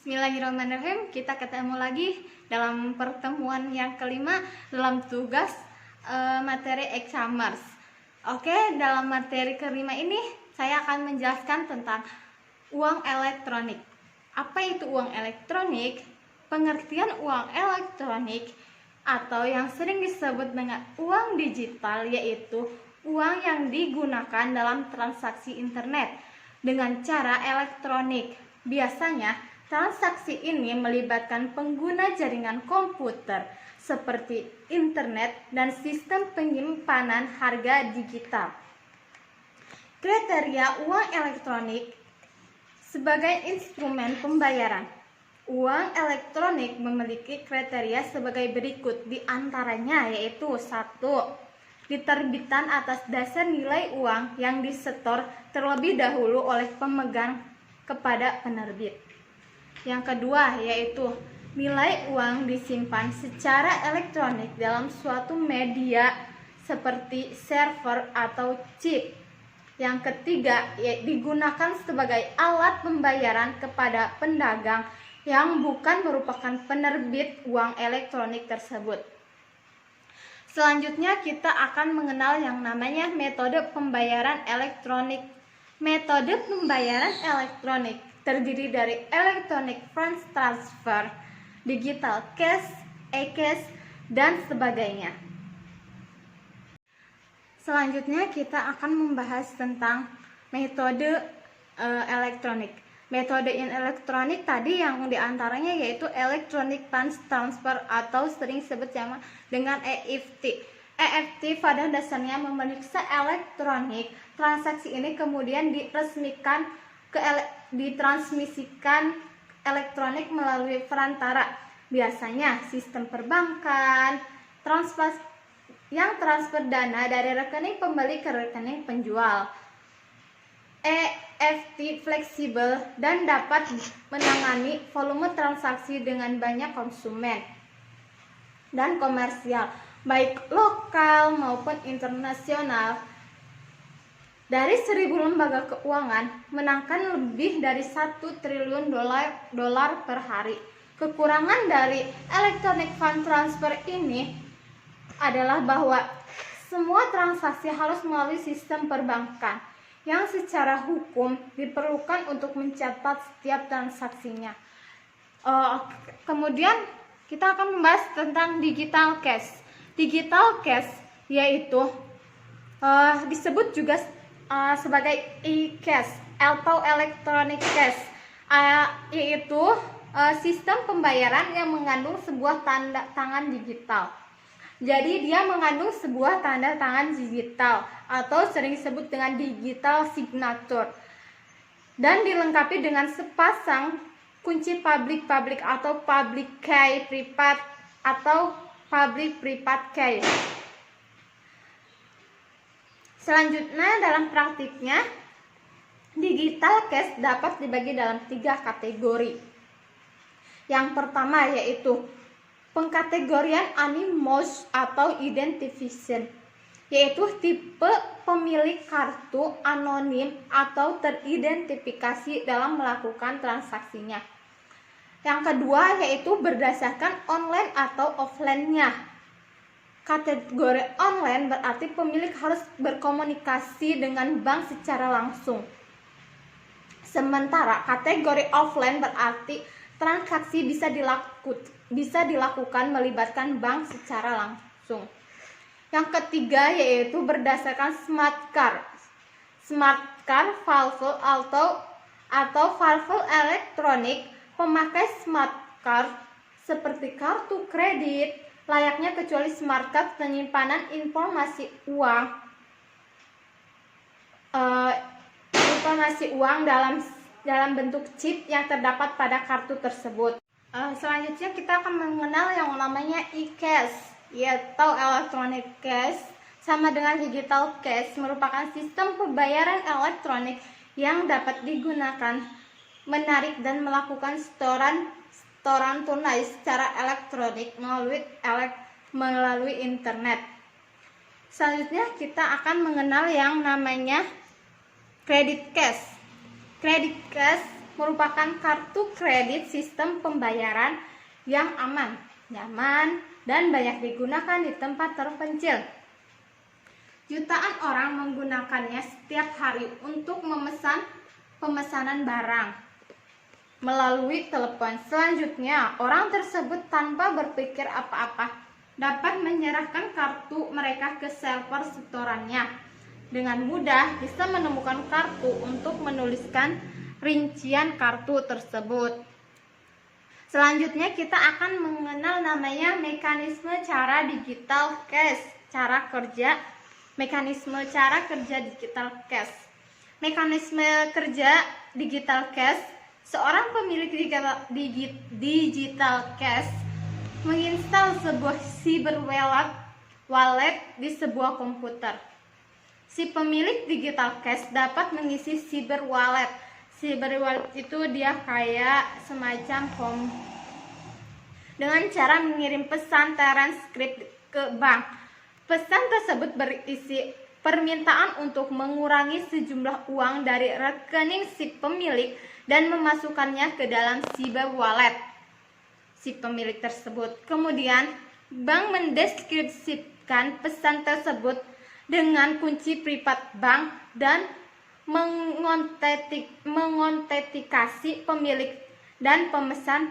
Bismillahirrahmanirrahim. Kita ketemu lagi dalam pertemuan yang kelima dalam tugas materi e-commerce. Oke, dalam materi kelima ini saya akan menjelaskan tentang uang elektronik. Apa itu uang elektronik? Pengertian uang elektronik atau yang sering disebut dengan uang digital yaitu uang yang digunakan dalam transaksi internet dengan cara elektronik. Biasanya transaksi ini melibatkan pengguna jaringan komputer seperti internet dan sistem penyimpanan harga digital. Kriteria uang elektronik sebagai instrumen pembayaran. Uang elektronik memiliki kriteria sebagai berikut, di antaranya yaitu 1. Diterbitan atas dasar nilai uang yang disetor terlebih dahulu oleh pemegang kepada penerbit. Yang kedua yaitu nilai uang disimpan secara elektronik dalam suatu media seperti server atau chip. Yang ketiga digunakan sebagai alat pembayaran kepada pedagang yang bukan merupakan penerbit uang elektronik tersebut. Selanjutnya kita akan mengenal yang namanya metode pembayaran elektronik. Metode pembayaran elektronik terdiri dari electronic funds transfer, digital cash, e-cash, dan sebagainya. Selanjutnya kita akan membahas tentang metode elektronik. Metode elektronik tadi yang diantaranya yaitu electronic funds transfer atau sering disebut dengan EFT. EFT pada dasarnya memeriksa elektronik. Transaksi ini kemudian diresmikan ditransmisikan elektronik melalui perantara, biasanya sistem perbankan, transfer dana dari rekening pembeli ke rekening penjual. EFT fleksibel dan dapat menangani volume transaksi dengan banyak konsumen dan komersial, baik lokal maupun internasional. Dari 1.000 lembaga keuangan menangkan lebih dari 1 triliun dolar per hari. Kekurangan dari electronic fund transfer ini adalah bahwa semua transaksi harus melalui sistem perbankan yang secara hukum diperlukan untuk mencatat setiap transaksinya. Kemudian kita akan membahas tentang digital cash. Digital cash yaitu disebut juga sebagai e-cash atau electronic cash, yaitu sistem pembayaran yang mengandung sebuah tanda tangan digital. Jadi dia mengandung sebuah tanda tangan digital atau sering disebut dengan digital signature dan dilengkapi dengan sepasang kunci public atau public key private atau public private key. Selanjutnya dalam praktiknya, digital cash dapat dibagi dalam 3 kategori. Yang pertama yaitu pengkategorian anonymous atau identification, yaitu tipe pemilik kartu anonim atau teridentifikasi dalam melakukan transaksinya. Yang kedua yaitu berdasarkan online atau offline-nya. Kategori online berarti pemilik harus berkomunikasi dengan bank secara langsung. Sementara kategori offline berarti transaksi bisa dilakukan melibatkan bank secara langsung. Yang ketiga yaitu berdasarkan smart card. Smart card valve atau valve elektronik. Pemakai smart card seperti kartu kredit layaknya kecuali smart card penyimpanan informasi uang dalam bentuk chip yang terdapat pada kartu tersebut. Selanjutnya kita akan mengenal yang namanya e-cash atau electronic cash. Sama dengan digital cash, merupakan sistem pembayaran elektronik yang dapat digunakan menarik dan melakukan setoran tunai secara elektronik melalui internet. Selanjutnya kita akan mengenal yang namanya credit cash. Credit cash merupakan kartu kredit sistem pembayaran yang aman, nyaman, dan banyak digunakan di tempat terpencil. Jutaan orang menggunakannya setiap hari untuk pemesanan barang melalui telepon. Selanjutnya, orang tersebut tanpa berpikir apa-apa dapat menyerahkan kartu mereka ke server setorannya. Dengan mudah bisa menemukan kartu untuk menuliskan rincian kartu tersebut. Selanjutnya kita akan mengenal namanya mekanisme cara digital cash. Mekanisme cara kerja digital cash. Mekanisme kerja digital cash, seorang pemilik digital cash menginstal sebuah cyber wallet di sebuah komputer. Si pemilik digital cash dapat mengisi cyber wallet. Cyber wallet itu dia kayak semacam dengan cara mengirim pesan transkrip ke bank. Pesan tersebut berisi permintaan untuk mengurangi sejumlah uang dari rekening si pemilik dan memasukkannya ke dalam cyber wallet si pemilik tersebut. Kemudian, bank mendeskripsikan pesan tersebut dengan kunci privat bank dan mengotentikasi pemilik dan pemesan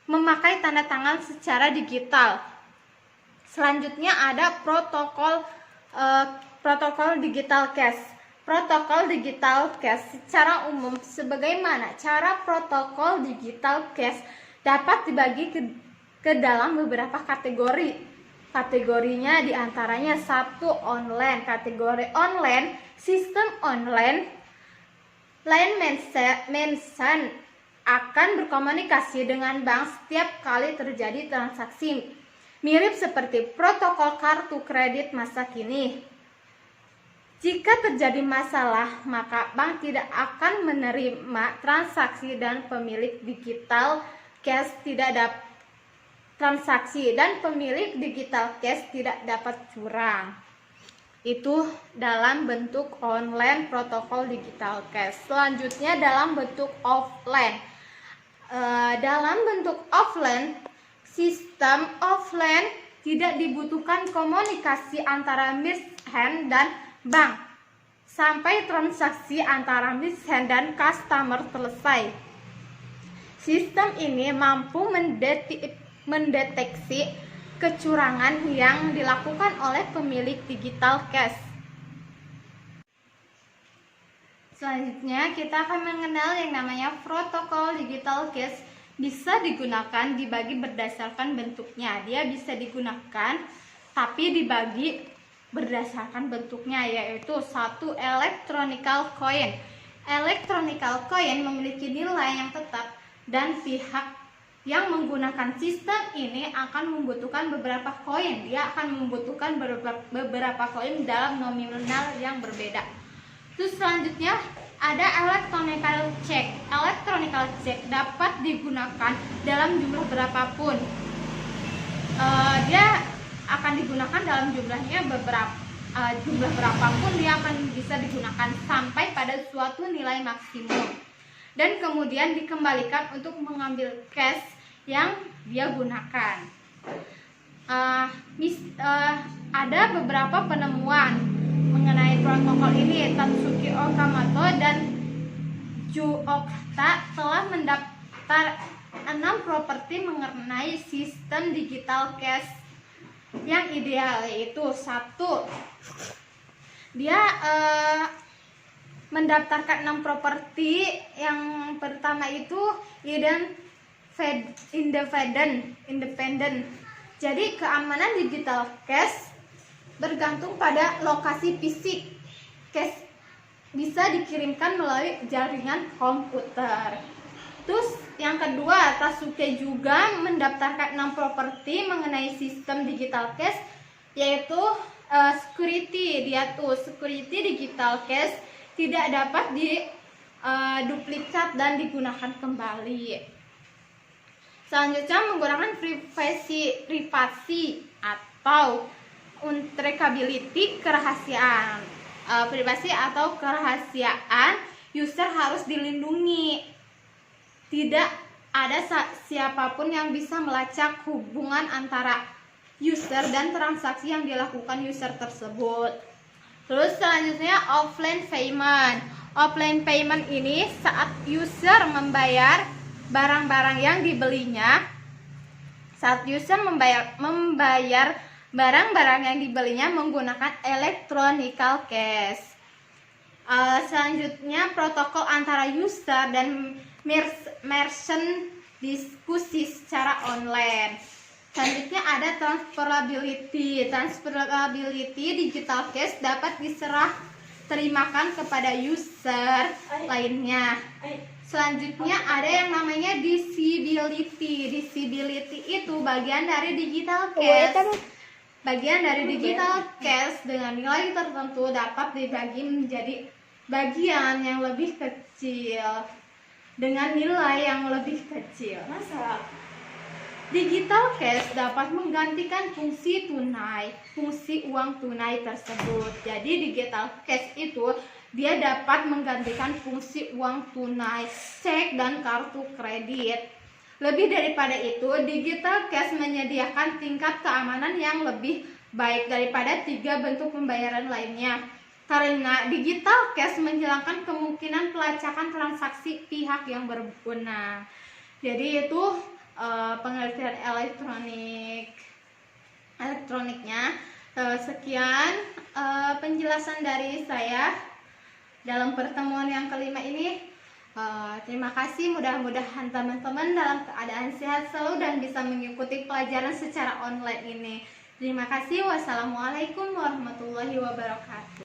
memakai tanda tangan secara digital. Selanjutnya ada protokol digital cash. Protokol digital cash secara umum sebagaimana cara protokol digital cash dapat dibagi ke dalam beberapa kategori. Kategorinya diantaranya 1. Online. Kategori online, sistem online lain mention akan berkomunikasi dengan bank setiap kali terjadi transaksi. Mirip seperti protokol kartu kredit masa kini. Jika terjadi masalah, maka bank tidak akan menerima transaksi dan pemilik digital cash tidak dapat curang. Itu dalam bentuk online protokol digital cash. Selanjutnya dalam bentuk offline. Dalam bentuk offline, sistem offline tidak dibutuhkan komunikasi antara merchant dan bank sampai transaksi antara merchant dan customer selesai. Sistem ini mampu mendeteksi kecurangan yang dilakukan oleh pemilik digital cash. Selanjutnya kita akan mengenal yang namanya protokol digital cash. Bisa digunakan dibagi berdasarkan bentuknya. Dia bisa digunakan tapi dibagi berdasarkan bentuknya, yaitu 1. Electronical coin. Electronical coin memiliki nilai yang tetap dan pihak yang menggunakan sistem ini akan membutuhkan beberapa koin. Dia akan membutuhkan beberapa koin dalam nominal yang berbeda. Terus selanjutnya ada electronical check. Electronical check dapat digunakan dalam jumlah berapapun. Dia akan digunakan dalam jumlahnya jumlah berapapun dia akan bisa digunakan sampai pada suatu nilai maksimum. Dan kemudian dikembalikan untuk mengambil cash yang dia gunakan. Ada beberapa penemuan mengenai protokol ini. Tatsuki Okamoto dan Ju Okta telah mendaftar 6 properti mengenai sistem digital cash yang ideal, yaitu 1. Dia mendaftarkan 6 properti. Yang pertama itu independent. Jadi keamanan digital cash bergantung pada lokasi fisik. Cash bisa dikirimkan melalui jaringan komputer. Terus yang kedua, Tatsuki juga mendaftarkan 6 properti mengenai sistem digital cash, yaitu security. Security digital cash tidak dapat diduplikat dan digunakan kembali. Selanjutnya menggunakan privasi atau untrackability, privasi atau kerahasiaan user harus dilindungi. tidak ada siapapun yang bisa melacak hubungan antara user dan transaksi yang dilakukan user tersebut. Terus selanjutnya offline payment. Offline payment ini saat user membayar barang-barang yang dibelinya, barang-barang yang dibelinya menggunakan electronic cash. Selanjutnya protokol antara user dan merchant diskusi secara online. Selanjutnya ada transferability. Transferability digital cash dapat diserah terimakan kepada user lainnya. Selanjutnya ada yang namanya divisibility. Divisibility itu bagian dari digital cash. Bagian dari digital cash dengan nilai tertentu dapat dibagi menjadi bagian yang lebih kecil dengan nilai yang lebih kecil. Digital cash dapat menggantikan fungsi uang tunai tersebut. Jadi digital cash itu dia dapat menggantikan fungsi uang tunai, cek dan kartu kredit. Lebih daripada itu, digital cash menyediakan tingkat keamanan yang lebih baik daripada 3 bentuk pembayaran lainnya. Karena digital cash menghilangkan kemungkinan pelacakan transaksi pihak yang berwenang. Jadi itu pengertian elektroniknya. Sekian penjelasan dari saya dalam pertemuan yang kelima ini. Terima kasih, mudah-mudahan teman-teman dalam keadaan sehat selalu dan bisa mengikuti pelajaran secara online ini. Terima kasih. Wassalamualaikum warahmatullahi wabarakatuh.